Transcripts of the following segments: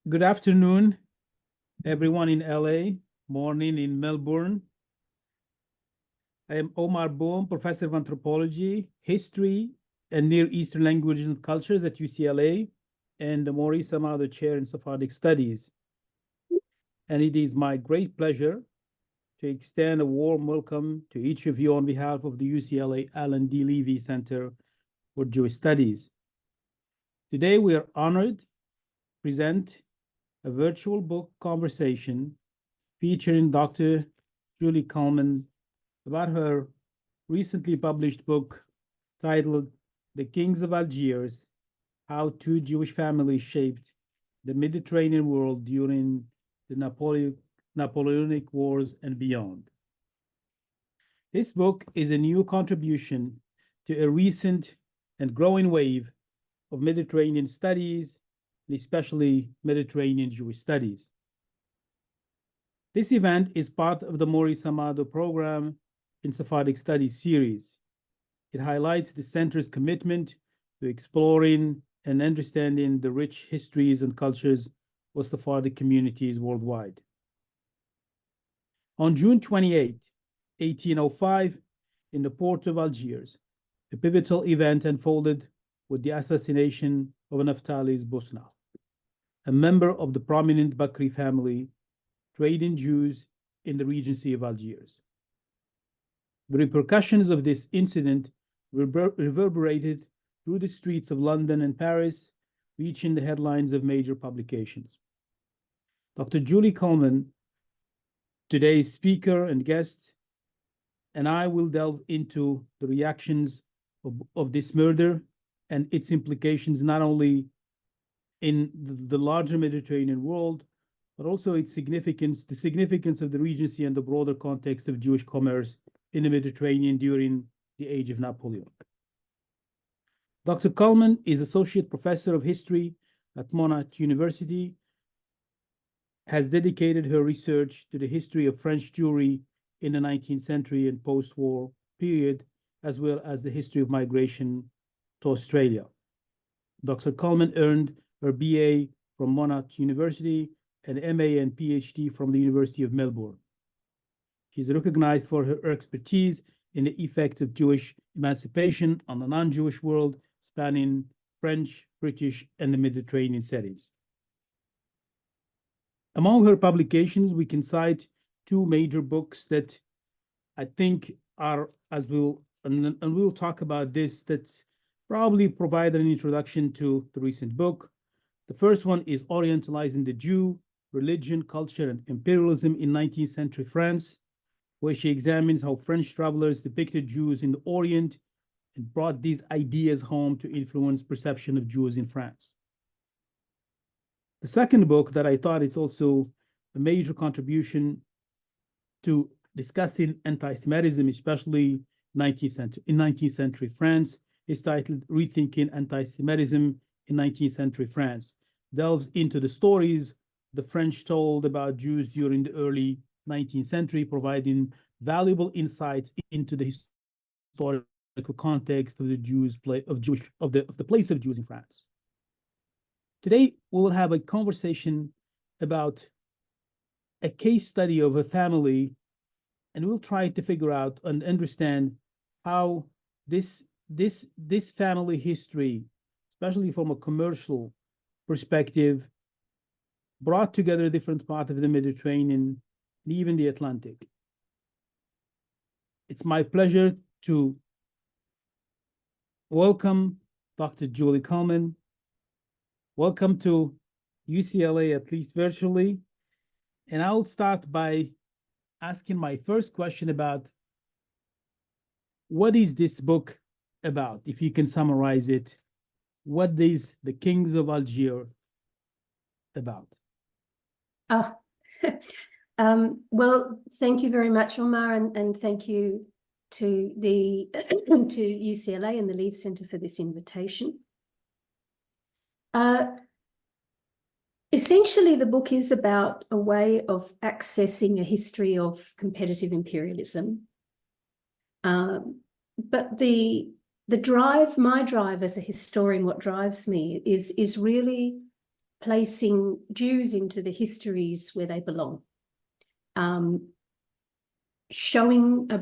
Good afternoon, everyone in LA, morning in Melbourne. I am Omar Boum, Professor of Anthropology, History, and Near Eastern Languages and Cultures at UCLA, and the Maurice Amado Chair in Sephardic Studies. And it is my great pleasure to extend a warm welcome to each of you on behalf of the UCLA Alan D. Leve Center for Jewish Studies. Today, we are honored to present a virtual book conversation featuring Dr. Julie Kalman about her recently published book titled The Kings of Algiers, How Two Jewish Families Shaped the Mediterranean World During the Napoleonic Wars and Beyond. This book is a new contribution to a recent and growing wave of Mediterranean studies, and especially Mediterranean Jewish studies. This event is part of the Maurice Amado program in Sephardic Studies series. It highlights the center's commitment to exploring and understanding the rich histories and cultures of Sephardic communities worldwide. On June 28, 1805, in the port of Algiers, a pivotal event unfolded with the assassination of Napoleon Busnach, a member of the prominent Bakri family, trading Jews in the Regency of Algiers. The repercussions of this incident reverberated through the streets of London and Paris, reaching the headlines of major publications. Dr. Julie Kalman, today's speaker and guest, and I will delve into the reactions of this murder and its implications not only in the larger Mediterranean world, but also its significance, the significance of the Regency and the broader context of Jewish commerce in the Mediterranean during the age of Napoleon. Dr. Kalman is Associate Professor of History at Monash University, has dedicated her research to the history of French Jewry in the 19th century and post-war period, as well as the history of migration to Australia. Dr. Kalman earned her BA from Monash University and MA and PhD from the University of Melbourne. She's recognized for her expertise in the effects of Jewish emancipation on the non-Jewish world, spanning French, British, and the Mediterranean settings. Among her publications, we can cite two major books that I think are, as we'll talk about this, that probably provide an introduction to the recent book. The first one is Orientalizing the Jew, Religion, Culture, and Imperialism in 19th century France, where she examines how French travelers depicted Jews in the Orient and brought these ideas home to influence perception of Jews in France. The second book that I thought is also a major contribution to discussing anti-Semitism, especially in 19th century France, is titled Rethinking Anti-Semitism in 19th century France, delves into the stories the French told about Jews during the early 19th century, providing valuable insights into the historical context of the the place of Jews in France. Today, we will have a conversation about a case study of a family, and we'll try to figure out and understand how this family history, especially from a commercial perspective, brought together different parts of the Mediterranean and even the Atlantic. It's my pleasure to welcome Dr. Julie Kalman. Welcome to UCLA, at least virtually. And I'll start by asking my first question about what is this book about? If you can summarize it, what is The Kings of Algiers about? Well, thank you very much, Omar, and thank you to the to UCLA and the Leve Center for this invitation. Essentially, the book is about a way of accessing a history of competitive imperialism. But my drive as a historian, what drives me is really placing Jews into the histories where they belong,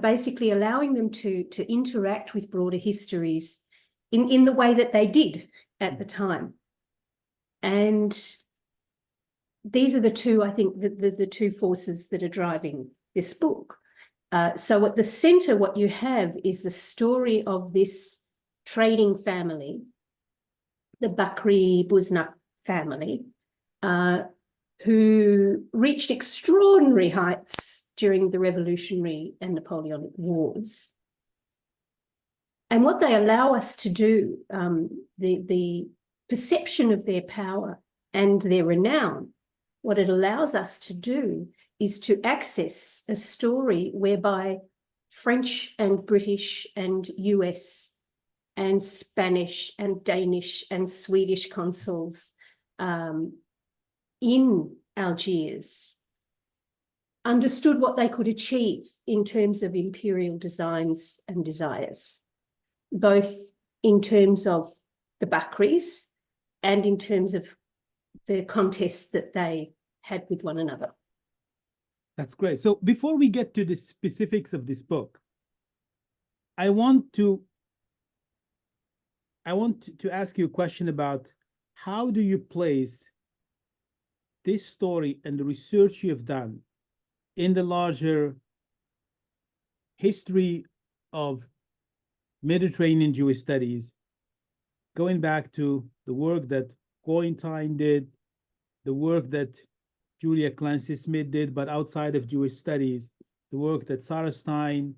basically allowing them to interact with broader histories in the way that they did at the time. And these are the two, I think, the two forces that are driving this book. So at the center, what you have is the story of this trading family, the Bakri Busnach family, who reached extraordinary heights during the Revolutionary and Napoleonic Wars. And what they allow us to do, the perception of their power and their renown, what it allows us to do is to access a story whereby French and British and US and Spanish and Danish and Swedish consuls in Algiers understood what they could achieve in terms of imperial designs and desires, both in terms of the Bacris and in terms of the contests that they had with one another. That's great. So before we get to the specifics of this book, I want to ask you a question about how do you place this story and the research you have done in the larger history of Mediterranean Jewish studies, going back to the work that Goentine did, the work that Julia Clancy-Smith did, but outside of Jewish studies, the work that Sarah Stein,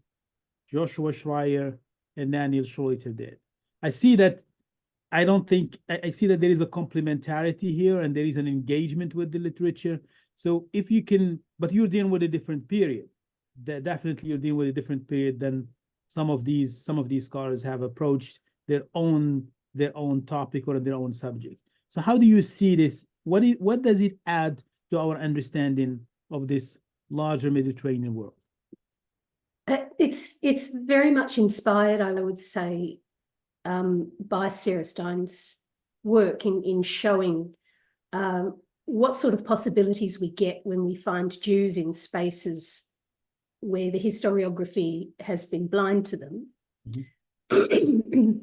Joshua Schreier, and Daniel Schroeter did. I see that there is a complementarity here and there is an engagement with the literature. So if you can, but you're dealing with a different period. Definitely you're dealing with a different period than some of these scholars have approached their own topic or their own subject. So how do you see this? What does it add to our understanding of this larger Mediterranean world? It's very much inspired, I would say, by Sarah Stein's work in showing what sort of possibilities we get when we find Jews in spaces where the historiography has been blind to them. Mm-hmm.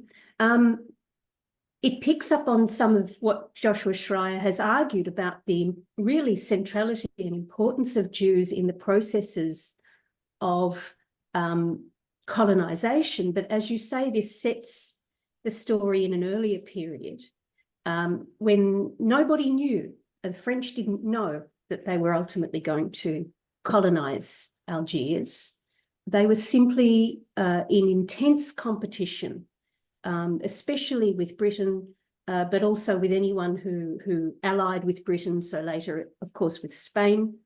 It picks up on some of what Joshua Schreier has argued about the really centrality and importance of Jews in the processes of colonization. But as you say, this sets the story in an earlier period when nobody knew, and the French didn't know that they were ultimately going to colonize Algiers. They were simply in intense competition, especially with Britain, but also with anyone who allied with Britain, so later, of course, with Spain,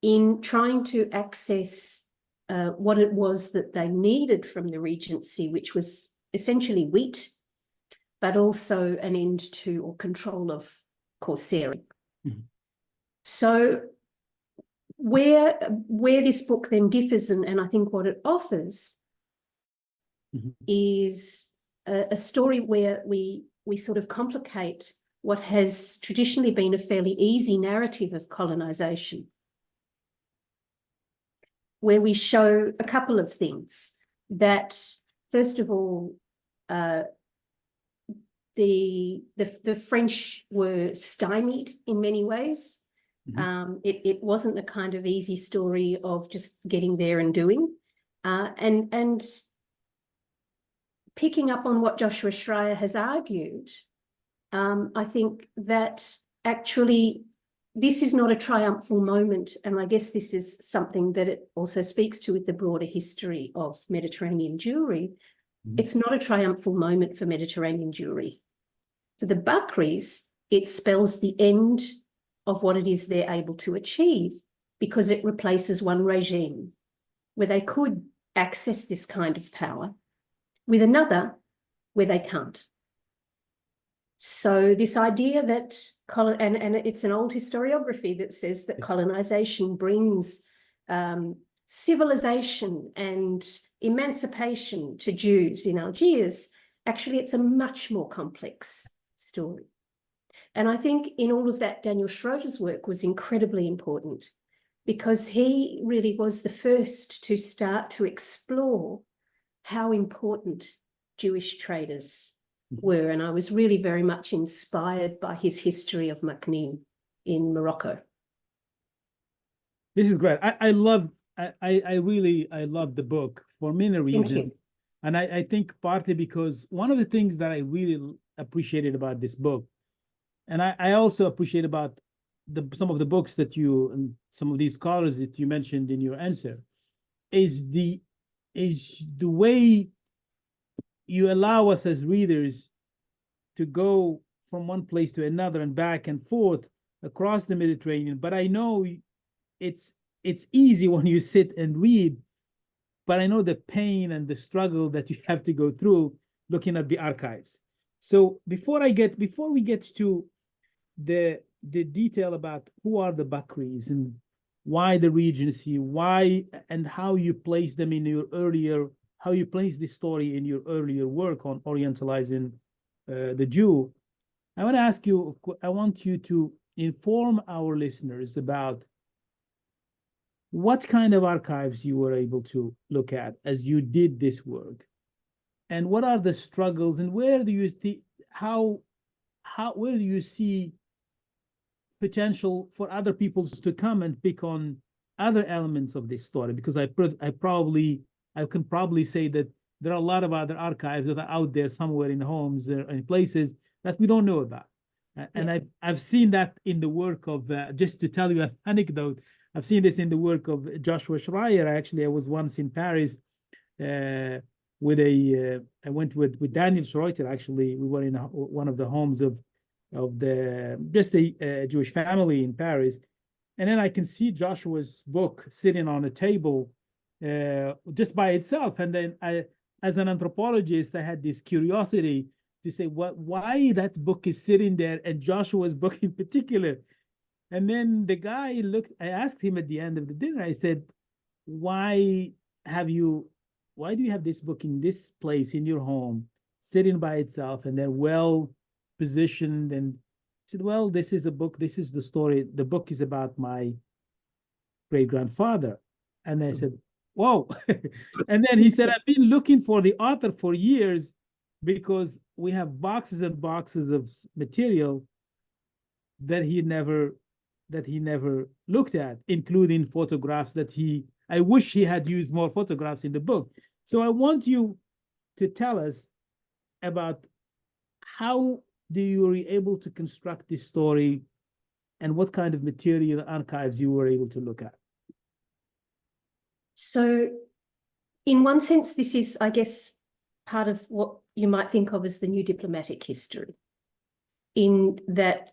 in trying to access what it was that they needed from the Regency, which was essentially wheat, but also an end to or control of corsairing. Mm-hmm. So where this book then differs, and I think what it offers, mm-hmm, is a story where we sort of complicate what has traditionally been a fairly easy narrative of colonization, where we show a couple of things. That, first of all, the French were stymied in many ways. Mm-hmm. It wasn't the kind of easy story of just getting there and doing. And picking up on what Joshua Schreier has argued, I think that actually this is not a triumphal moment. And I guess this is something that it also speaks to with the broader history of Mediterranean Jewry. Mm-hmm. It's not a triumphal moment for Mediterranean Jewry. For the Bacris, it spells the end of what it is they're able to achieve, because it replaces one regime where they could access this kind of power with another where they can't. So this idea that, and it's an old historiography that says that colonization brings civilization and emancipation to Jews in Algiers. Actually, it's a much more complex story. And I think in all of that, Daniel Schroeder's work was incredibly important because he really was the first to start to explore how important Jewish traders were. And I was really very much inspired by his history of Maknin in Morocco. This is great. I love the book for many reasons. Thank you. And I think partly because one of the things that I really appreciated about this book, and I also appreciate about some of the books that you and some of these scholars that you mentioned in your answer, is the way you allow us as readers to go from one place to another and back and forth across the Mediterranean. But I know it's easy when you sit and read, but I know the pain and the struggle that you have to go through looking at the archives. So before we get to the detail about who are the Bakris and why the Regency, why and how you place them in your earlier, how you place this story in your earlier work on Orientalizing the Jew, I want you to inform our listeners about what kind of archives you were able to look at as you did this work, and what are the struggles, and where do you see where do you see potential for other peoples to come and pick on other elements of this story? Because I can probably say that there are a lot of other archives that are out there somewhere in homes and places that we don't know about. And I've seen that in the work of, just to tell you an anecdote, I've seen this in the work of Joshua Schreier. I was once in Paris I went with Daniel Schroeder, actually. We were in one of the homes of a Jewish family in Paris. And then I can see Joshua's book sitting on a table just by itself. And then as an anthropologist, I had this curiosity to say why that book is sitting there, and Joshua's book in particular. And then the guy I asked him at the end of the dinner, I said, why do you have this book in this place in your home, sitting by itself, and then well positioned? And he said, well, this is a book, this is the story. The book is about my great-grandfather. And I said, whoa. And then he said, I've been looking for the author for years because we have boxes and boxes of material that he never looked at, including photographs I wish he had used more photographs in the book. So I want you to tell us about how you were able to construct this story and what kind of material archives you were able to look at. So in one sense, this is, I guess, part of what you might think of as the new diplomatic history, in that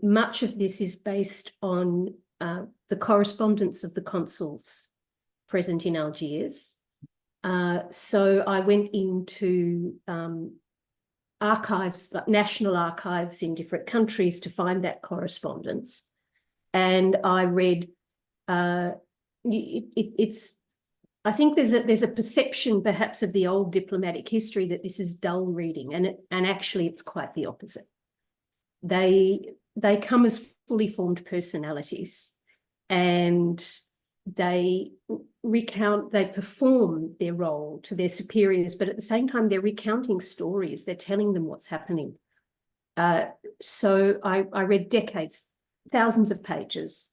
much of this is based on the correspondence of the consuls present in Algiers. So I went into archives, like national archives in different countries, to find that correspondence. And I read, I think there's a perception perhaps of the old diplomatic history that this is dull reading, and actually it's quite the opposite. They come as fully formed personalities, and they perform their role to their superiors, but at the same time, they're recounting stories. They're telling them what's happening. So I read decades, thousands of pages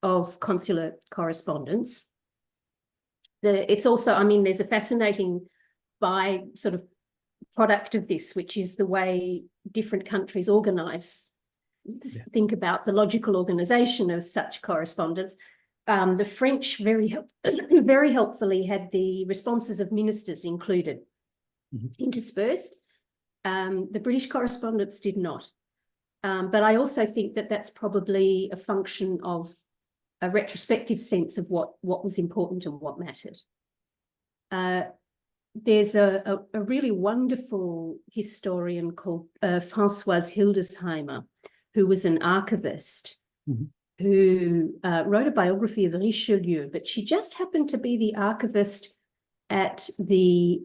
of consular correspondence. It's also, I mean, there's a fascinating sort of product of this, which is the way different countries organize. Think about the logical organization of such correspondence. The French very helpfully had the responses of ministers included, interspersed. The British correspondents did not. But I also think that that's probably a function of a retrospective sense of what was important and what mattered. There's a really wonderful historian called Françoise Hildesheimer, who was an archivist, who wrote a biography of Richelieu, but she just happened to be the archivist at the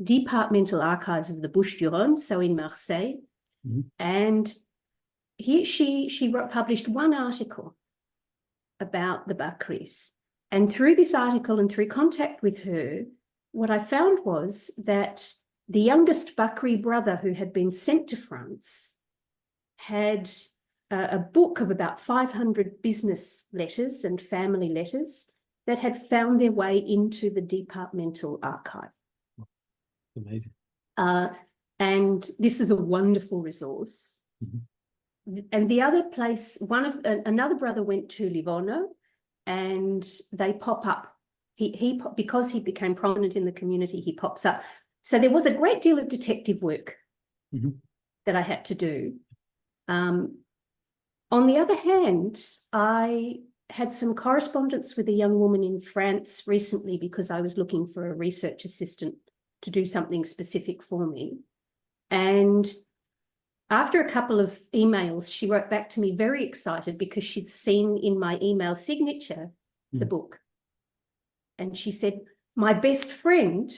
departmental archives of the Bouches-du-Rhône, so in Marseille, and published one article about the Bakris. And through this article and through contact with her, what I found was that the youngest Bakri brother who had been sent to France had a book of about 500 business letters and family letters that had found their way into the departmental archive. Amazing. And this is a wonderful resource. Mm-hmm. And the other place, another brother went to Livorno, and they pop up. Because he became prominent in the community, he pops up. So there was a great deal of detective work mm-hmm. that I had to do. On the other hand, I had some correspondence with a young woman in France recently because I was looking for a research assistant to do something specific for me. And after a couple of emails, she wrote back to me very excited because she'd seen in my email signature the book. And she said, my best friend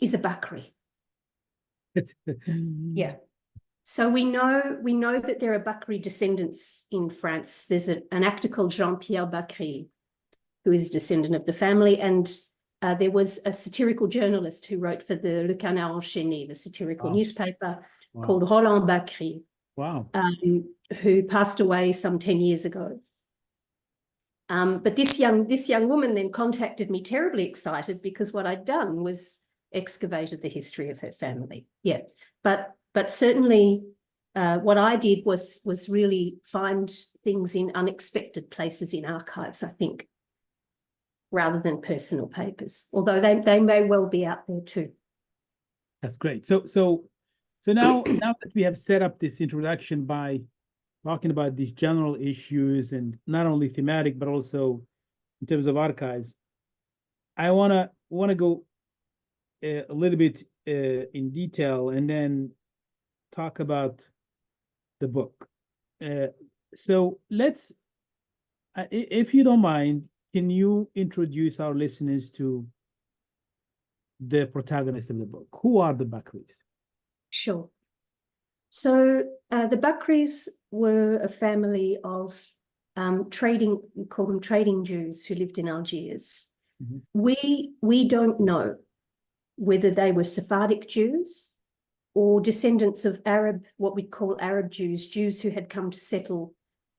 is a Bakri. Yeah. So we know that there are Bakri descendants in France. There's an actor called Jean-Pierre Bakri, who is a descendant of the family. And there was a satirical journalist who wrote for the Le Canard Enchaîné, the satirical newspaper, called Roland Bakri, who passed away some 10 years ago. But this young woman then contacted me terribly excited because what I'd done was excavated the history of her family. Yeah, but certainly what I did was really find things in unexpected places in archives, I think, rather than personal papers, although they may well be out there too. That's great. So now that we have set up this introduction by talking about these general issues and not only thematic, but also in terms of archives, I wanna go a little bit in detail and then talk about the book. So let's, if you don't mind, can you introduce our listeners to the protagonist of the book? Who are the Bakris? Sure. So the Bakris were a family of trading, we call them trading Jews who lived in Algiers. Mm-hmm. We don't know whether they were Sephardic Jews or descendants of Arab, what we call Arab Jews, Jews who had come to settle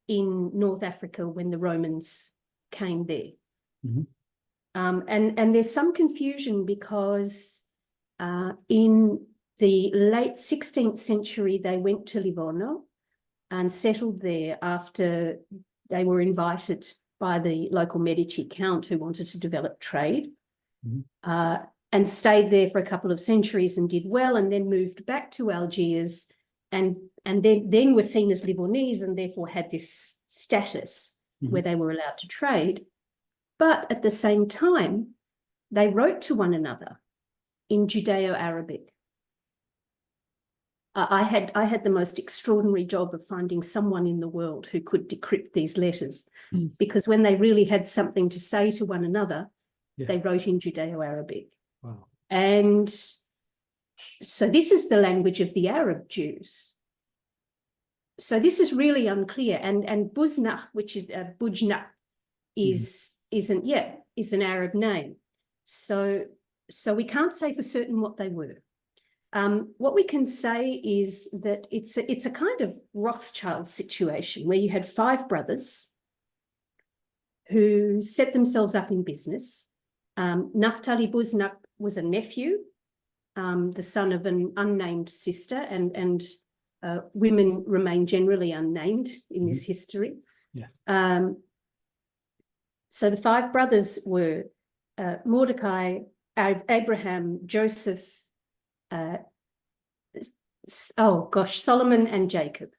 in North Africa when the Romans came there. Mm-hmm. And there's some confusion because in the late 16th century, they went to Livorno and settled there after they were invited by the local Medici count who wanted to develop trade, and stayed there for a couple of centuries and did well, and then moved back to Algiers and then were seen as Livornese and therefore had this status where they were allowed to trade. But at the same time, they wrote to one another in Judeo-Arabic. I had the most extraordinary job of finding someone in the world who could decrypt these letters, because when they really had something to say to one another, they wrote in Judeo-Arabic. Wow. And so this is the language of the Arab Jews. So this is really unclear. And Busnach, which is Busnach, is an Arab name. So we can't say for certain what they were. What we can say is that it's a kind of Rothschild situation where you had 5 brothers who set themselves up in business. Naphtali Busnach was a nephew, the son of an unnamed sister, and women remain generally unnamed in this history. Yes. So the 5 brothers were Mordecai, Abraham, Joseph, Solomon and Jacob.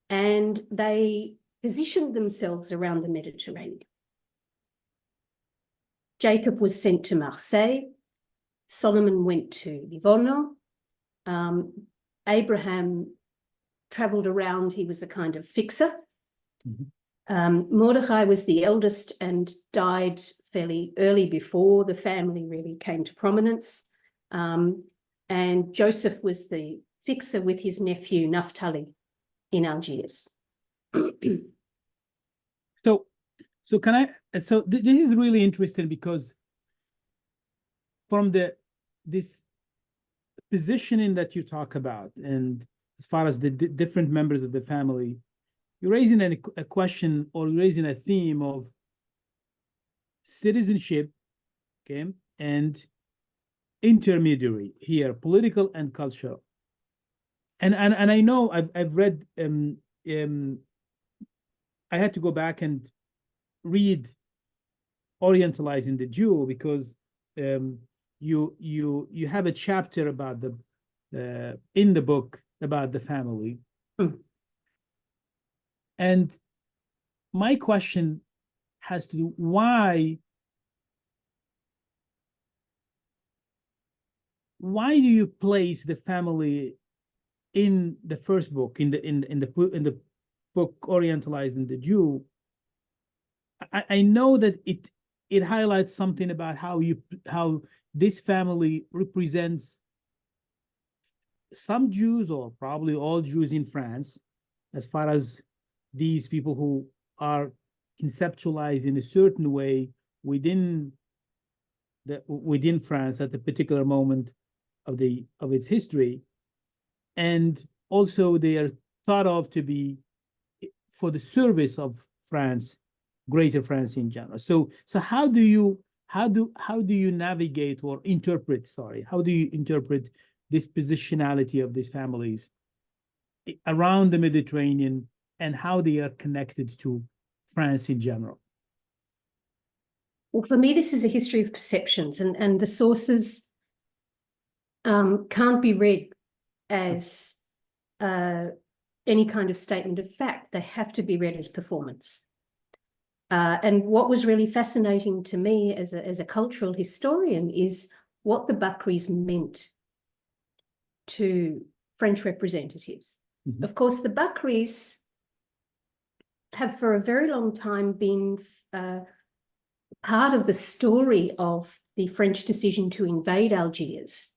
And they positioned themselves around the Mediterranean. Jacob was sent to Marseille. Solomon went to Livorno. Abraham traveled around. He was a kind of fixer. Mordecai was the eldest and died fairly early before the family really came to prominence. And Joseph was the fixer with his nephew Naphtali in Algiers. So can I? So this is really interesting because from this positioning that you talk about, and as far as the different members of the family, you're raising a question, or you're raising a theme of citizenship, okay, and intermediary here, political and cultural. And I know I've read I had to go back and read Orientalizing the Jew, because you have a chapter about the in the book about the family. And my question has to do, why do you place the family in the first book, in the book Orientalizing the Jew? I know that it highlights something about how this family represents some Jews, or probably all Jews in France, as far as these people who are conceptualized in a certain way within France at the particular moment of its history, and also they are thought of to be for the service of France, Greater France in general. So how do you navigate or interpret? How do you interpret this positionality of these families around the Mediterranean, and how they are connected to France in general? Well, for me, this is a history of perceptions, and the sources can't be read as any kind of statement of fact. They have to be read as performance. And what was really fascinating to me as a cultural historian is what the Bakris meant to French representatives. Mm-hmm. Of course, the Bakris have for a very long time been part of the story of the French decision to invade Algiers,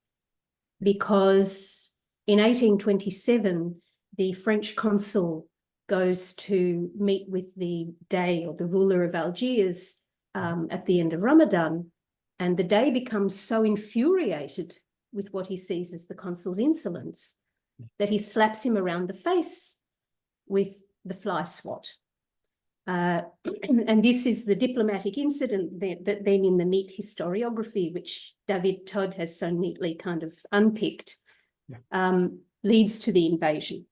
because in 1827, the French consul goes to meet with the Dey, or the ruler of Algiers, at the end of Ramadan, and the Dey becomes so infuriated with what he sees as the consul's insolence that he slaps him around the face with the fly swat. And this is the diplomatic incident that then in the neat historiography, which David Todd has so neatly kind of unpicked, leads to the invasion.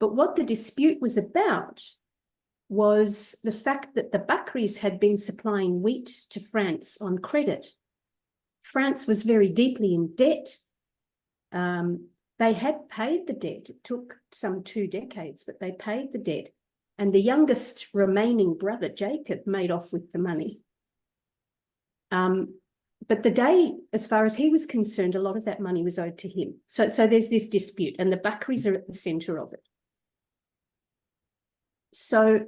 But what the dispute was about was the fact that the Bakris had been supplying wheat to France on credit. France was very deeply in debt. They had paid the debt. It took some 2 decades, but they paid the debt. And the youngest remaining brother, Jacob, made off with the money. But the Dey, as far as he was concerned, a lot of that money was owed to him. So there's this dispute, and the Bakris are at the center of it. So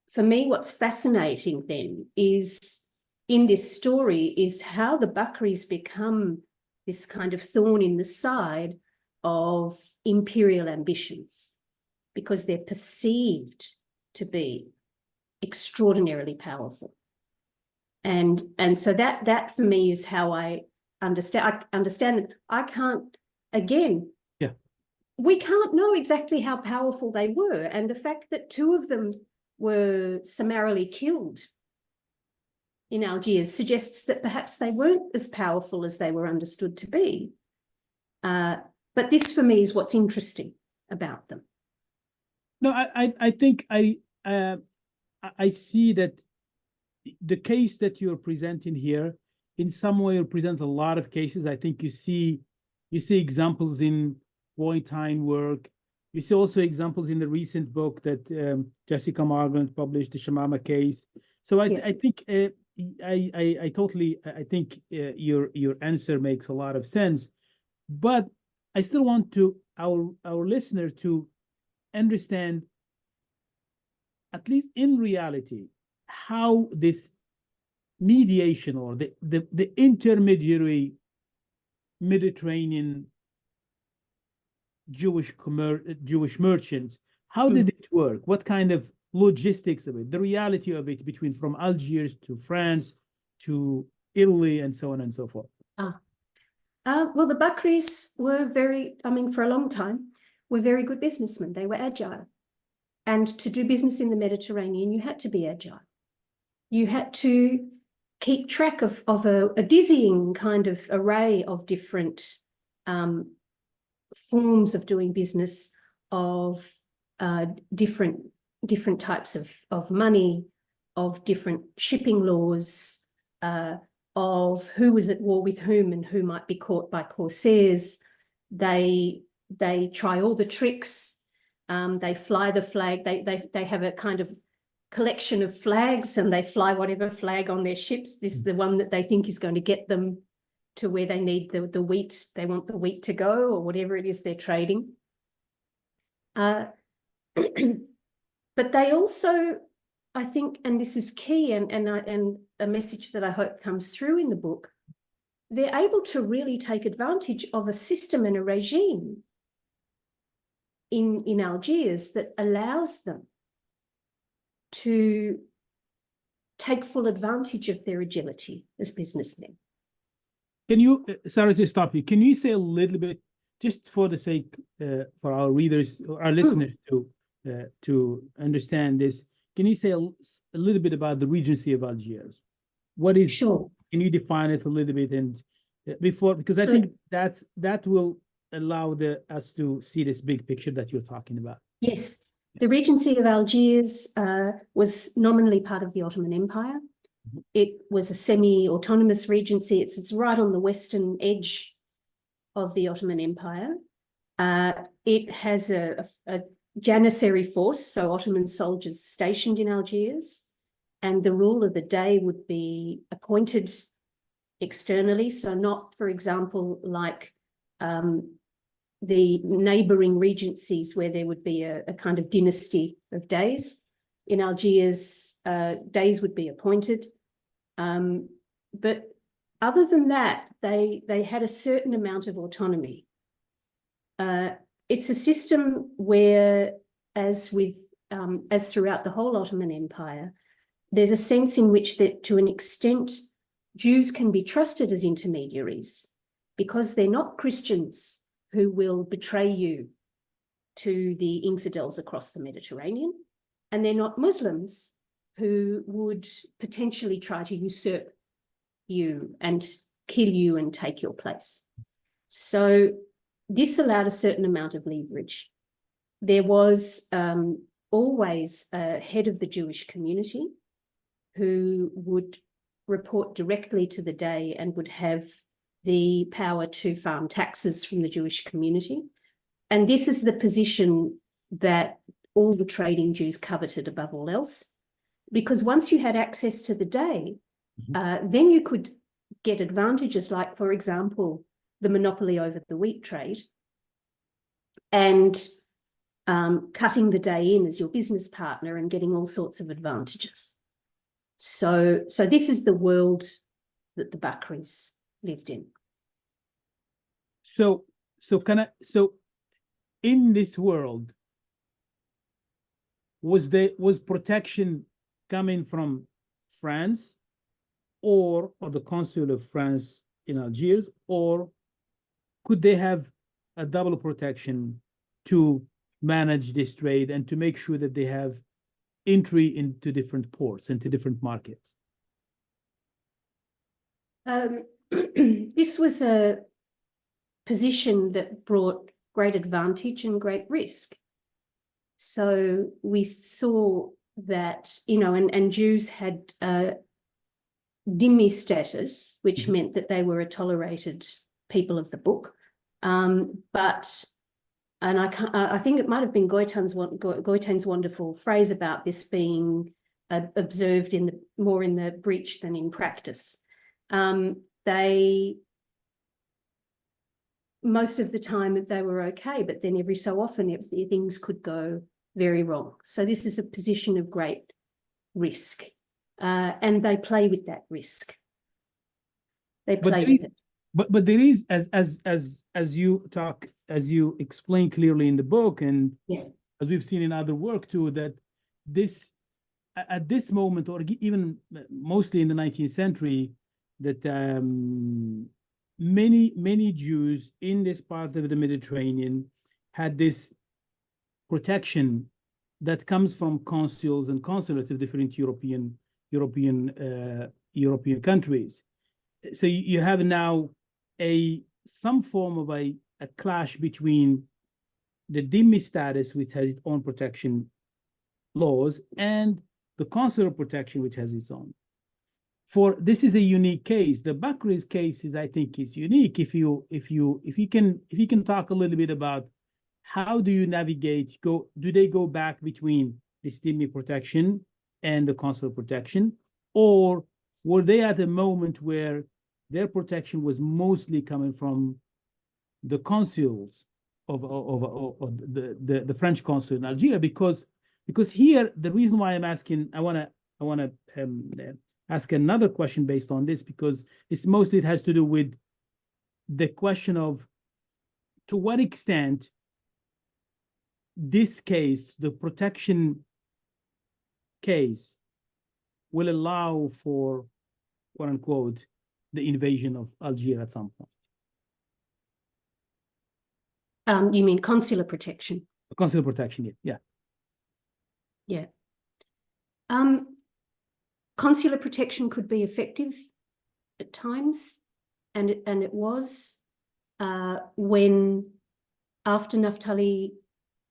for me, what's fascinating then is, in this story, is how the Bakris become this kind of thorn in the side of imperial ambitions, because they're perceived to be extraordinarily powerful. And so that for me is how I understand. I understand that I can't, again, we can't know exactly how powerful they were. And the fact that 2 of them were summarily killed in Algiers suggests that perhaps they weren't as powerful as they were understood to be. But this, for me, is what's interesting about them. No, I think I see that the case that you're presenting here, in some way, represents a lot of cases. I think you see examples in Boyntine work. You see also examples in the recent book that Jessica Margaret published, the Shamama case. So I think I totally think your answer makes a lot of sense, but I still want to our listener to understand, at least in reality, how this mediation, or the intermediary Mediterranean Jewish merchants. How did it work? What kind of logistics of it? The reality of it between from Algiers to France to Italy and so on and so forth. Well, the Bakris were for a long time, were very good businessmen. They were agile. And to do business in the Mediterranean, you had to be agile. You had to keep track of a dizzying kind of array of different forms of doing business, of different types of money, of different shipping laws, of who was at war with whom and who might be caught by corsairs. They try all the tricks. They fly the flag. They have a kind of collection of flags, and they fly whatever flag on their ships. This is the one that they think is going to get them to where they need the wheat. They want the wheat to go, or whatever it is they're trading. But they also, I think, and this is key, and a message that I hope comes through in the book, they're able to really take advantage of a system and a regime in Algiers that allows them to take full advantage of their agility as businessmen. Can you, sorry to stop you, can you say a little bit, just for the sake, for our readers, our listeners to understand this, can you say a little bit about the Regency of Algiers? What is, sure. Can you define it a little bit, and because I think that will allow us to see this big picture that you're talking about. Yes. The Regency of Algiers was nominally part of the Ottoman Empire. It was a semi-autonomous regency. It's right on the western edge of the Ottoman Empire. It has a janissary force, so Ottoman soldiers stationed in Algiers, and the rule of the day would be appointed externally, so not, for example, like the neighbouring regencies where there would be a kind of dynasty of days. In Algiers, days would be appointed. But other than that, they had a certain amount of autonomy. It's a system where, as throughout the whole Ottoman Empire, there's a sense in which that, to an extent, Jews can be trusted as intermediaries because they're not Christians who will betray you to the infidels across the Mediterranean, and they're not Muslims who would potentially try to usurp you and kill you and take your place. So this allowed a certain amount of leverage. There was always a head of the Jewish community who would report directly to the Dey and would have the power to farm taxes from the Jewish community. And this is the position that all the trading Jews coveted above all else, because once you had access to the Dey, then you could get advantages like, for example, the monopoly over the wheat trade and cutting the Dey in as your business partner and getting all sorts of advantages. So this is the world that the Bakris lived in. So in this world, was protection coming from France or the Consul of France in Algiers, or could they have a double protection to manage this trade and to make sure that they have entry into different ports, into different markets? This was a position that brought great advantage and great risk. So we saw that, and Jews had dhimmi status, which meant that they were a tolerated people of the book. I think it might have been Goiten's wonderful phrase about this being observed more in the breach than in practice. Most of the time they were okay, but then every so often things could go very wrong. So this is a position of great risk, and they play with that risk. They play with it. but there is, as you explain clearly in the book, and Yeah. as we've seen in other work too, that this at this moment, or even mostly in the 19th century, that many Jews in this part of the Mediterranean had this protection that comes from consuls and consulates of different European countries. So you have now some form of a clash between the dhimmi status, which has its own protection laws, and the consular protection, which has its own. This is a unique case. The Bakri's case I think is unique. If you can talk a little bit about how do you navigate, do they go back between this dhimmi protection and the consular protection, or were they at a moment where their protection was mostly coming from the consuls of the French consul in Algeria? Because here, the reason why I'm asking, I want to ask another question based on this, because it has to do with the question of to what extent this case, the protection case, will allow for, quote unquote, the invasion of Algeria at some point. You mean consular protection? Consular protection, yeah. Yeah. Consular protection could be effective at times, and it was when, after Naphtali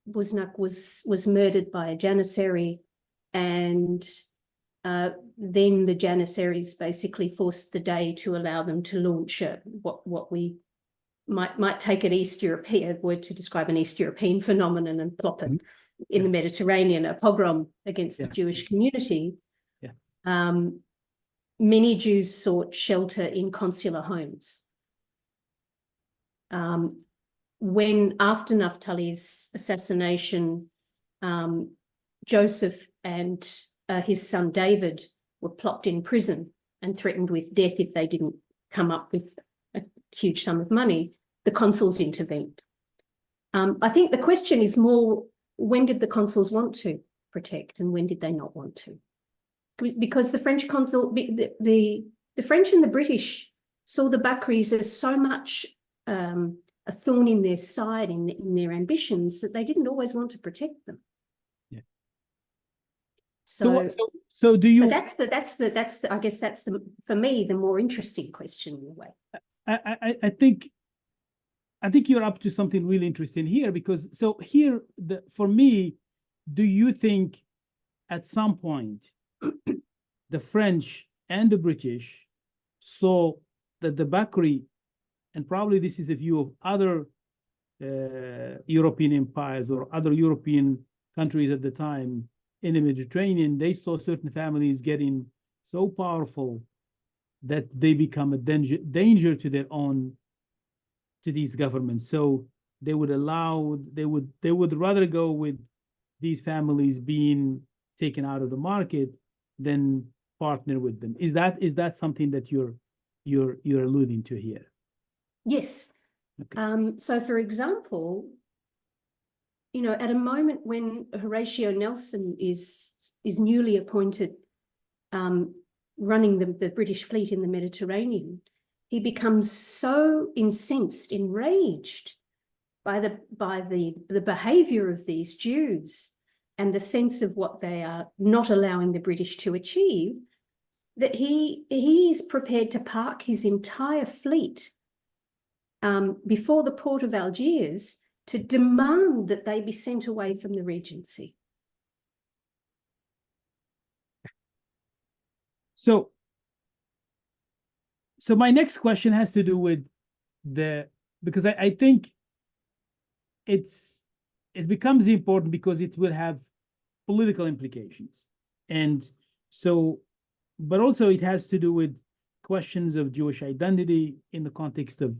Busnach was murdered by a janissary, and then the janissaries basically forced the Dey to allow them to launch what we might take an East European word to describe an East European phenomenon and plop it in the Mediterranean, a pogrom against the Jewish community. Many Jews sought shelter in consular homes. When, after Naphtali's assassination, Joseph and his son David were plopped in prison and threatened with death if they didn't come up with a huge sum of money, the consuls intervened. I think the question is more, when did the consuls want to protect and when did they not want to? Because the French consul, the French and the British saw the Bacris as so much a thorn in their side, in their ambitions, that they didn't always want to protect them. Yeah. So do you? So that's the I guess that's for me the more interesting question in a way. I think you're up to something really interesting here, because here, for me, do you think at some point the French and the British saw that the Bakri, and probably this is a view of other European empires or other European countries at the time in the Mediterranean, they saw certain families getting so powerful that they become a danger to these governments. So they would rather go with these families being taken out of the market than partner with them. Is that something that you're alluding to here? Yes. Okay. So for example, at a moment when Horatio Nelson is newly appointed running the British fleet in the Mediterranean, he becomes so incensed, enraged by the behavior of these Jews and the sense of what they are not allowing the British to achieve, that he is prepared to park his entire fleet before the port of Algiers to demand that they be sent away from the Regency. So my next question has to do with because I think it becomes important because it will have political implications. And so, but also it has to do with questions of Jewish identity in the context of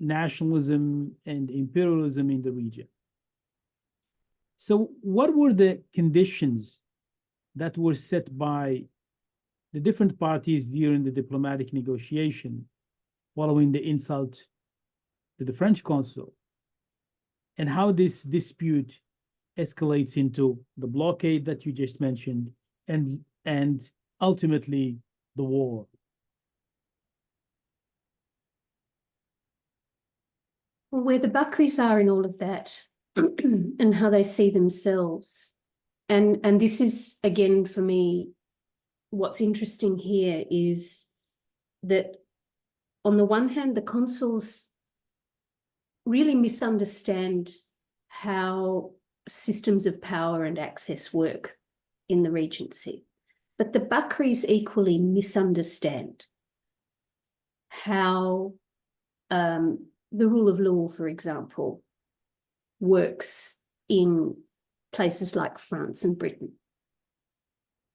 nationalism and imperialism in the region. So what were the conditions that were set by the different parties during the diplomatic negotiation following the insult to the French consul, and how this dispute escalates into the blockade that you just mentioned, and ultimately the war. Well, where the Bakris are in all of that and how they see themselves. And this is, again, for me, what's interesting here is that on the one hand, the consuls really misunderstand how systems of power and access work in the Regency. But the Bakris equally misunderstand how the rule of law, for example, works in places like France and Britain.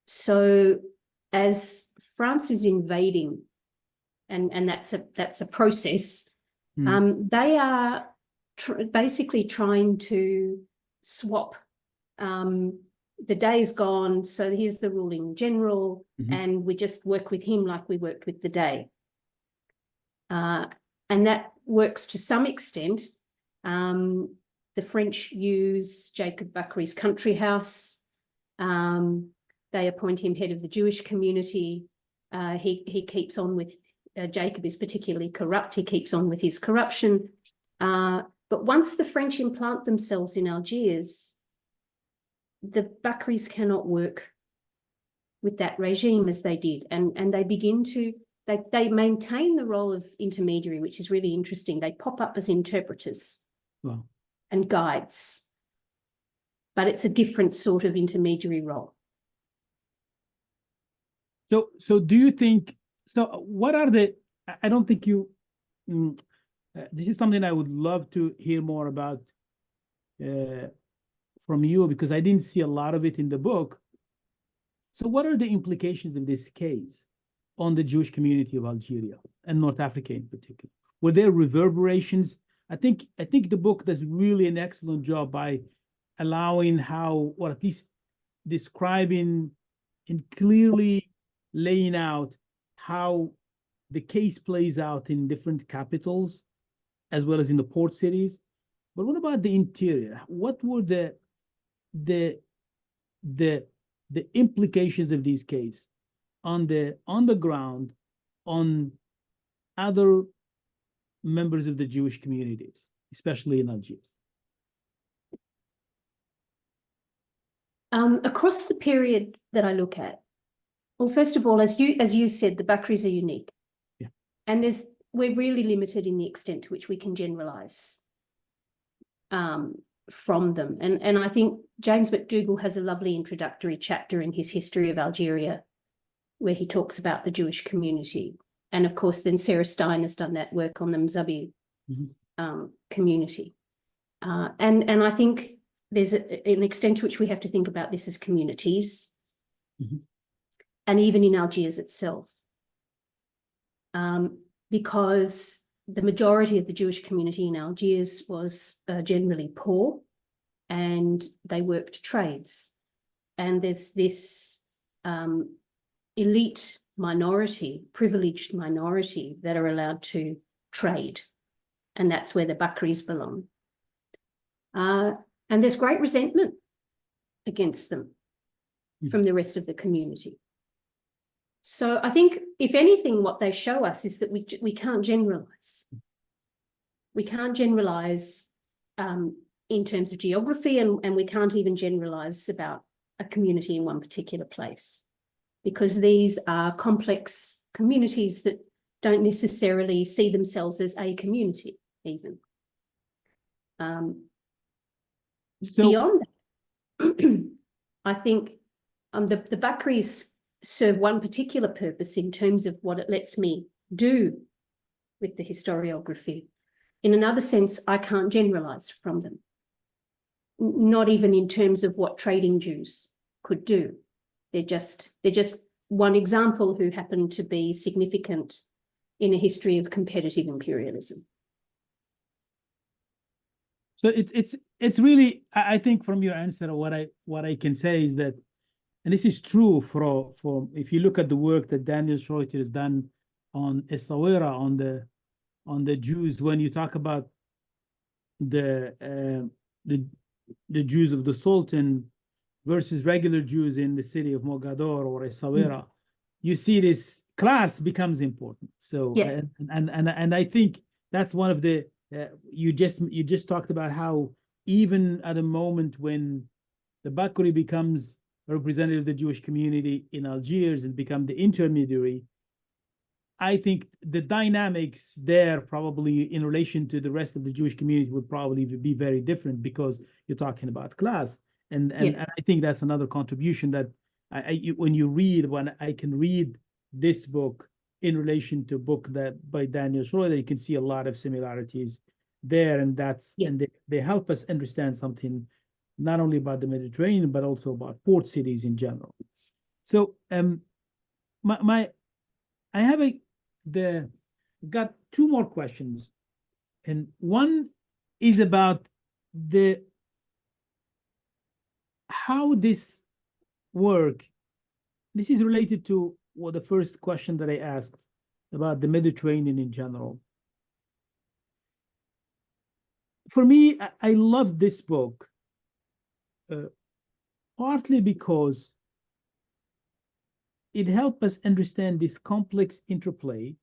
So as France is invading, and that's a process, they are basically trying to swap. The day's gone, so here's the ruling general, and we just work with him like we worked with the day. And that works to some extent. The French use Jacob Bacri's country house. They appoint him head of the Jewish community. He keeps on with, Jacob is particularly corrupt. He keeps on with his corruption. But once the French implant themselves in Algiers, the Bakris cannot work with that regime as they did. And they begin to, they maintain the role of intermediary, which is really interesting. They pop up as interpreters and guides, but it's a different sort of intermediary role. So do you think, so what are the, I don't think you, this is something I would love to hear more about from you, because I didn't see a lot of it in the book. So what are the implications of this case on the Jewish community of Algeria and North Africa in particular? Were there reverberations? I think the book does really an excellent job by allowing how, or at least describing and clearly laying out how the case plays out in different capitals as well as in the port cities. But what about the interior? What were the implications of these cases on the ground on other members of the Jewish communities, especially in Algiers? Across the period that I look at, well, first of all, as you said, the Bakris are unique. Yeah. And we're really limited in the extent to which we can generalize from them. And I think James McDougall has a lovely introductory chapter in his History of Algeria, where he talks about the Jewish community. And of course, then Sarah Stein has done that work on the Mzabi community. And I think there's an extent to which we have to think about this as communities, and even in Algiers itself, because the majority of the Jewish community in Algiers was generally poor, and they worked trades. And there's this elite minority, privileged minority, that are allowed to trade. And that's where the Bakris belong. And there's great resentment against them from the rest of the community. So I think, if anything, what they show us is that we can't generalize. We can't generalize in terms of geography, and we can't even generalize about a community in one particular place, because these are complex communities that don't necessarily see themselves as a community even. Beyond that, I think the Bakris serve one particular purpose in terms of what it lets me do with the historiography. In another sense, I can't generalize from them, not even in terms of what trading Jews could do. They're just one example who happen to be significant in a history of competitive imperialism. So it's really, I think from your answer, what I can say is that, and this is true for if you look at the work that Daniel Schroeter has done on Essaouira, on the on the Jews when you talk about the Jews of the Sultan versus regular Jews in the city of Mogador or Essaouira, you see this class becomes important. So Yeah. and I think that's one of the you just talked about how even at a moment when the Bakri becomes a representative of the Jewish community in Algiers and become the intermediary, I think the dynamics there probably in relation to the rest of the Jewish community would probably be very different because you're talking about class. And I think that's another contribution that when I can read this book in relation to a book that by Daniel Schroeder, you can see a lot of similarities there, and and they help us understand something not only about the Mediterranean but also about port cities in general. So I have got two more questions, and one is about how this work. This is related to the first question that I asked about the Mediterranean in general. For me, I love this book partly because it helps us understand this complex interplay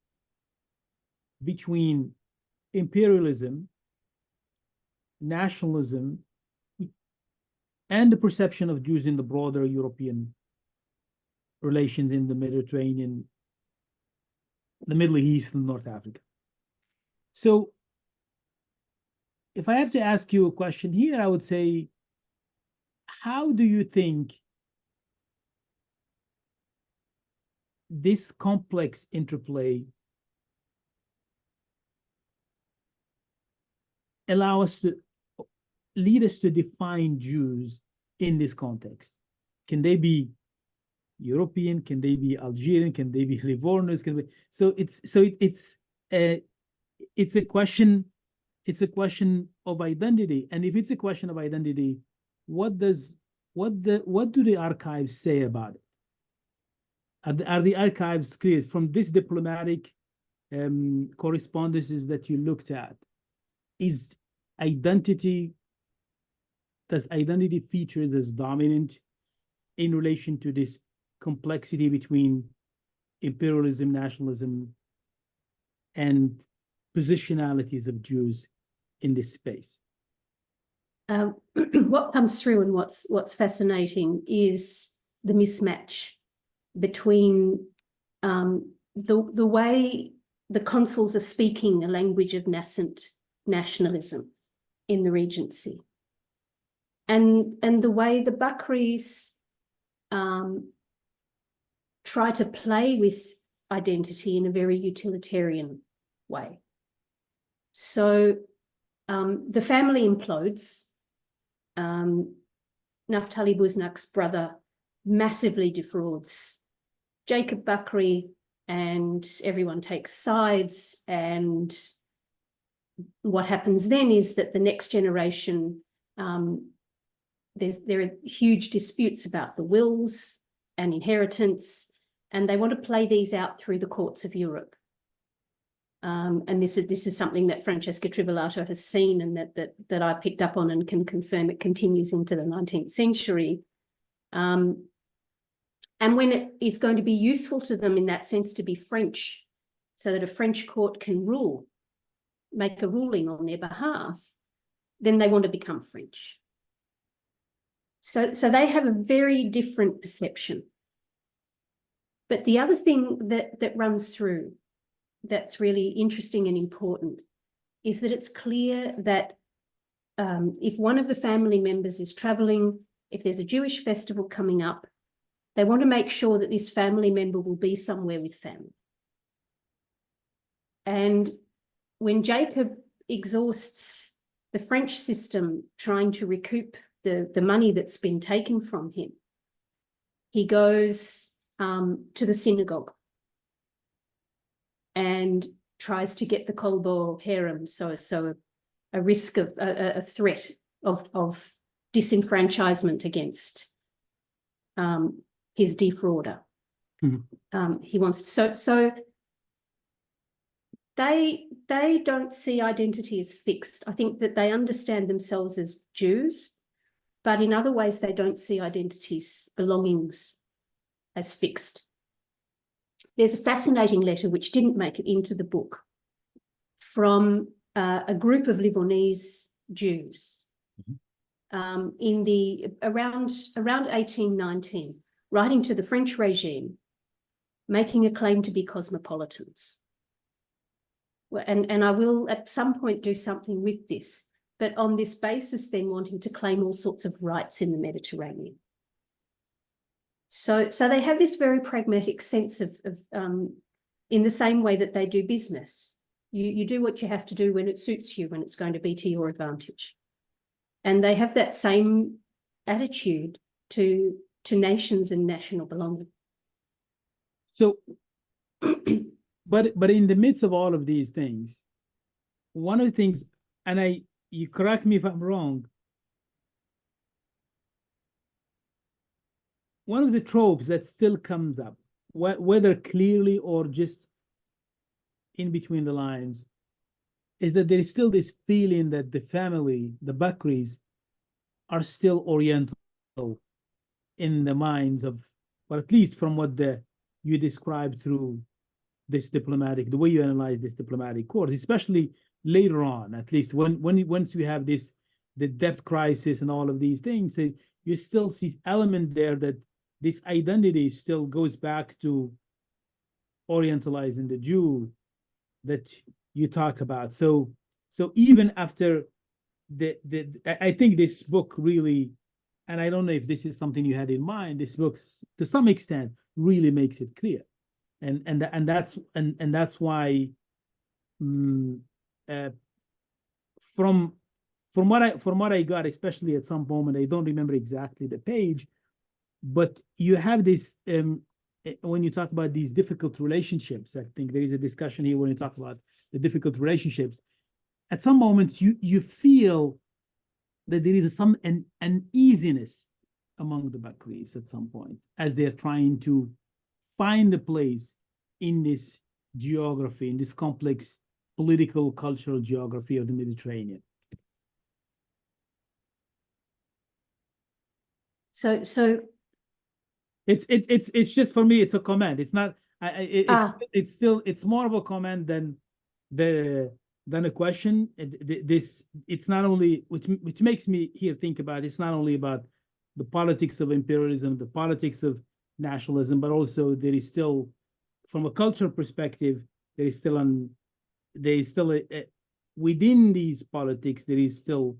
between imperialism, nationalism, and the perception of Jews in the broader European relations in the Mediterranean, the Middle East, and North Africa. So if I have to ask you a question here, I would say, how do you think this complex interplay lead us to define Jews in this context? Can they be European? Can they be Algerian? Can they be Livornose? So it's a question. It's a question of identity. And if it's a question of identity, what do the archives say about it? Are the archives clear from this diplomatic correspondences that you looked at? Does identity features as dominant in relation to this complexity between imperialism, nationalism, and positionalities of Jews in this space? What comes through and what's fascinating is the mismatch between the way the consuls are speaking a language of nascent nationalism in the Regency, and the way the Bakris try to play with identity in a very utilitarian way. So the family implodes. Naphtali Busnach's brother massively defrauds Jacob Bakri, and everyone takes sides. And what happens then is that the next generation, there are huge disputes about the wills and inheritance, and they want to play these out through the courts of Europe. And this is something that Francesca Trivelato has seen, and that I picked up on and can confirm it continues into the 19th century. And when it is going to be useful to them in that sense to be French, so that a French court can make a ruling on their behalf, then they want to become French. So they have a very different perception. But the other thing that runs through that's really interesting and important is that it's clear that if one of the family members is traveling, if there's a Jewish festival coming up, they want to make sure that this family member will be somewhere with family. And when Jacob exhausts the French system trying to recoup the money that's been taken from him, he goes to the synagogue and tries to get the Kolbo harem, so a risk of a threat of disenfranchisement against his defrauder. Mm-hmm. He wants to, so they don't see identity as fixed. I think that they understand themselves as Jews, but in other ways they don't see identities, belongings as fixed. There's a fascinating letter which didn't make it into the book from a group of Livonese Jews in the around 1819, writing to the French regime, making a claim to be cosmopolitans. And I will at some point do something with this, but on this basis, then wanting to claim all sorts of rights in the Mediterranean. So they have this very pragmatic sense of in the same way that they do business. You do what you have to do when it suits you, when it's going to be to your advantage. And they have that same attitude to nations and national belonging. So, but in the midst of all of these things, one of the things, and you correct me if I'm wrong, one of the tropes that still comes up, whether clearly or just in between the lines, is that there is still this feeling that the family, the Bakris, are still Oriental in the minds of, or at least from what you described through this diplomatic, the way you analyze this diplomatic course, especially later on, at least once we have the debt crisis and all of these things, you still see element there that this identity still goes back to Orientalizing the Jew that you talk about. So even after I think this book really, and I don't know if this is something you had in mind, this book to some extent really makes it clear, and that's why from what I got, especially at some moment, I don't remember exactly the page, but you have this when you talk about these difficult relationships. I think there is a discussion here when you talk about the difficult relationships. At some moments, you feel that there is some uneasiness among the Bakris at some point, as they're trying to find a place in this geography, in this complex political, cultural geography of the Mediterranean. So it's just, for me, it's a comment. It's not. It's more of a comment than a question. It's not only, which makes me here think about, it's not only about the politics of imperialism, the politics of nationalism, but also there is still, from a cultural perspective, there is still within these politics, there is still,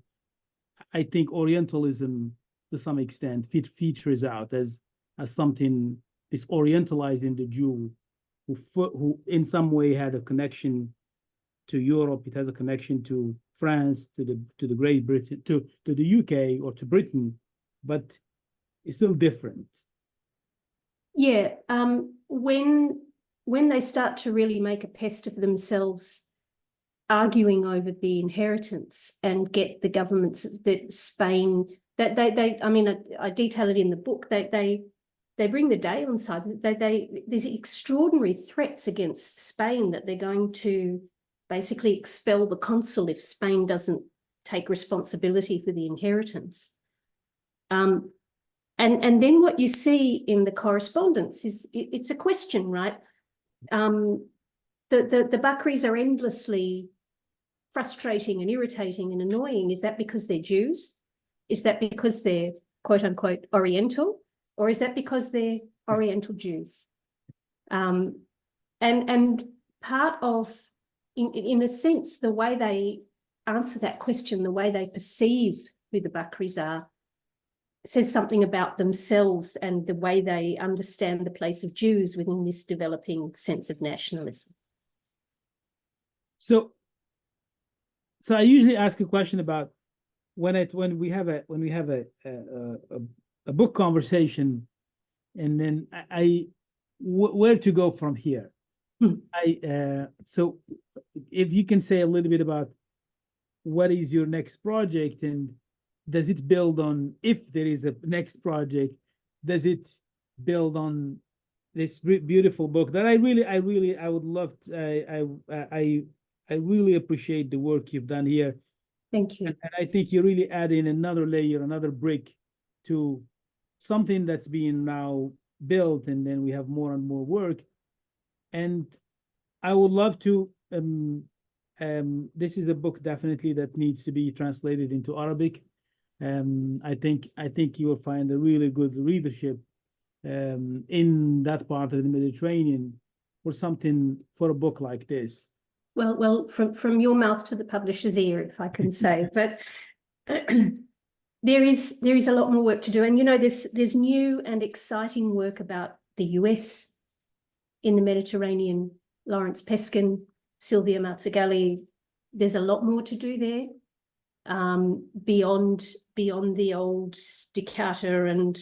I think, Orientalism to some extent features out as something, is orientalizing the Jew, who in some way had a connection to Europe. It has a connection to France, to the Great Britain, to the UK or to Britain, but it's still different. Yeah, when they start to really make a pest of themselves, arguing over the inheritance, and get the governments that Spain, that I mean, I detail it in the book. They bring the day on side. There's extraordinary threats against Spain that they're going to basically expel the consul if Spain doesn't take responsibility for the inheritance. And then what you see in the correspondence is it's a question, right? The Bakris are endlessly frustrating and irritating and annoying. Is that because they're Jews? Is that because they're quote unquote Oriental? Or is that because they're Oriental Jews? And part of, in a sense, the way they answer that question, the way they perceive who the Bakris are, says something about themselves and the way they understand the place of Jews within this developing sense of nationalism. So I usually ask a question about when we have a book conversation, and then where to go from here. So if you can say a little bit about what is your next project, and does it build on, if there is a next project, does it build on this beautiful book that I would love to, I really appreciate the work you've done here. Thank you. And I think you really add in another layer, another brick to something that's being now built, and then we have more and more work. And I would love to, this is a book definitely that needs to be translated into Arabic. I think you will find a really good readership in that part of the Mediterranean for a book like this. Well, from your mouth to the publisher's ear, if I can say, but there is a lot more work to do. And, you know, there's new and exciting work about the US in the Mediterranean, Lawrence Peskin, Sylvia Mazzagalli. There's a lot more to do there, beyond the old Decatur and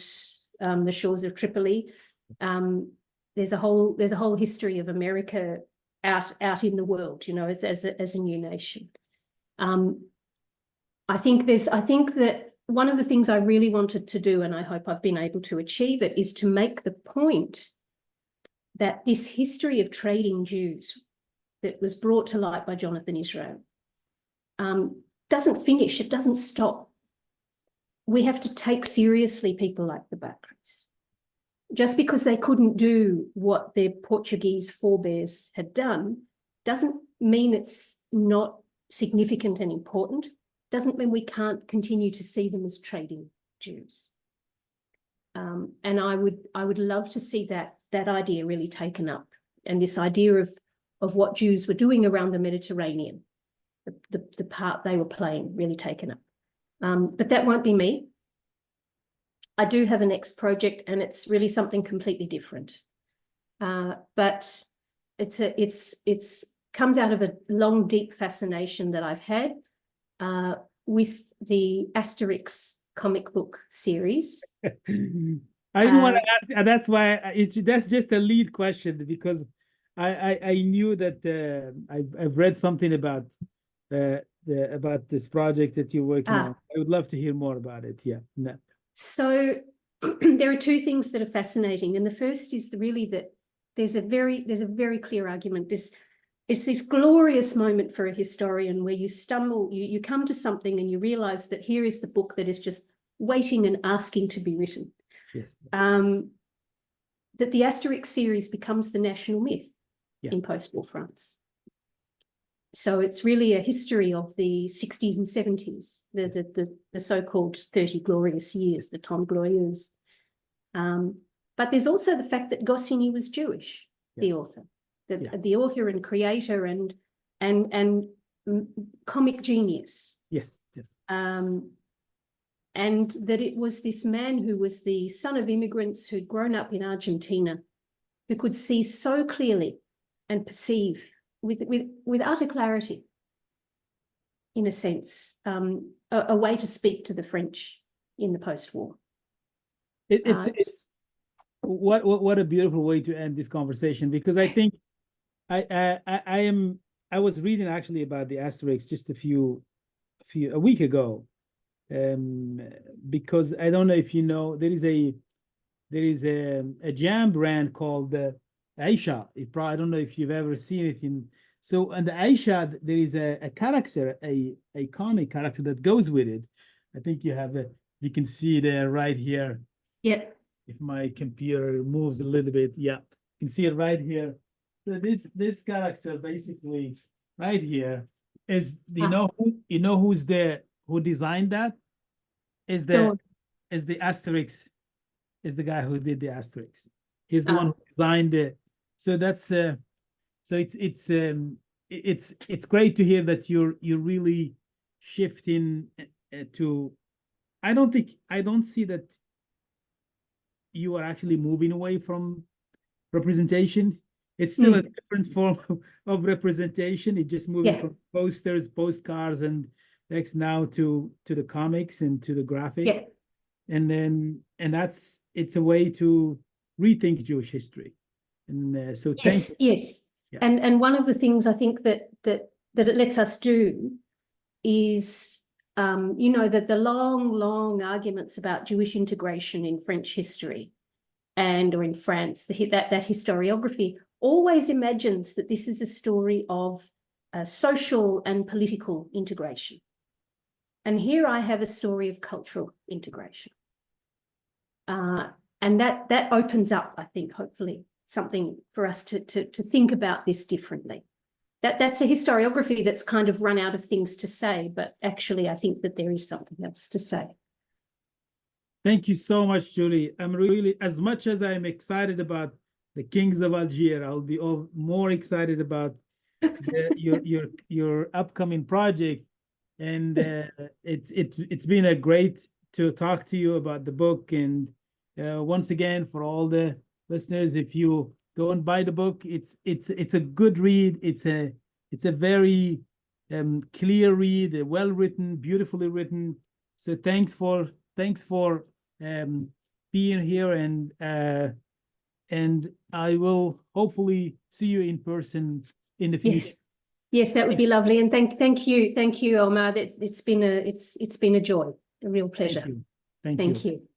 the shores of Tripoli. There's a whole history of America out in the world, you know, as a new nation. I think that one of the things I really wanted to do, and I hope I've been able to achieve it, is to make the point that this history of trading Jews that was brought to light by Jonathan Israel doesn't finish, it doesn't stop. We have to take seriously people like the Bacris. Just because they couldn't do what their Portuguese forebears had done doesn't mean it's not significant and important, doesn't mean we can't continue to see them as trading Jews. And I would love to see that idea really taken up, and this idea of what Jews were doing around the Mediterranean, the part they were playing, really taken up. But that won't be me. I do have a next project, and it's really something completely different. But it's comes out of a long, deep fascination that I've had with the Asterix comic book series. I didn't want to ask, and that's why that's just a lead question, because I knew that I've read something about this project that you're working on. I would love to hear more about it. Yeah. No. So there are two things that are fascinating, and the first is really that there's a very clear argument. It's this glorious moment for a historian where you stumble, you come to something and you realize that here is the book that is just waiting and asking to be written. Yes. That the Asterix series becomes the national myth in post-war France. So it's really a history of the 60s and 70s, the so-called 30 glorious years, the Temps Glorieux. But there's also the fact that Goscinny was Jewish, the author, the author and creator and comic genius. Yes, yes. And that it was this man who was the son of immigrants who'd grown up in Argentina, who could see so clearly and perceive with utter clarity, in a sense, a way to speak to the French in the post-war. It's what a beautiful way to end this conversation, because I think I was reading actually about the Asterix just a week ago, because I don't know if you know, there is a jam brand called Aisha. I don't know if you've ever seen it so on the Aisha, there is a character, a comic character that goes with it. I think you can see there right here. Yeah. If my computer moves a little bit, you can see it right here. So this character basically right here is, who designed that? Is the Asterix, is the guy who did the Asterix. He's the one who designed it. So that's so it's great to hear that you're really shifting to. I don't see that you are actually moving away from representation. It's still a different form of representation. It's just moving from posters, postcards, and next now to the comics and to the graphic. And it's a way to rethink Jewish history. And so thank you. Yes. Yeah. And one of the things I think that it lets us do is that the long arguments about Jewish integration in French history or in France, that historiography always imagines that this is a story of social and political integration. And here I have a story of cultural integration. And that opens up, I think, hopefully, something for us to think about this differently. That's a historiography that's kind of run out of things to say, but actually I think that there is something else to say. Thank you so much, Julie. I'm really, as much as I'm excited about the Kings of Algiers, I'll be more excited about your upcoming project. And it's been a great to talk to you about the book. And once again, for all the listeners, if you go and buy the book, it's a good read. It's a very clear read, well written, beautifully written. So thanks for being here, and I will hopefully see you in person in the future. Yes, that would be lovely. And thank you, Aomar. It's been a joy, a real pleasure. Thank you. Thank you.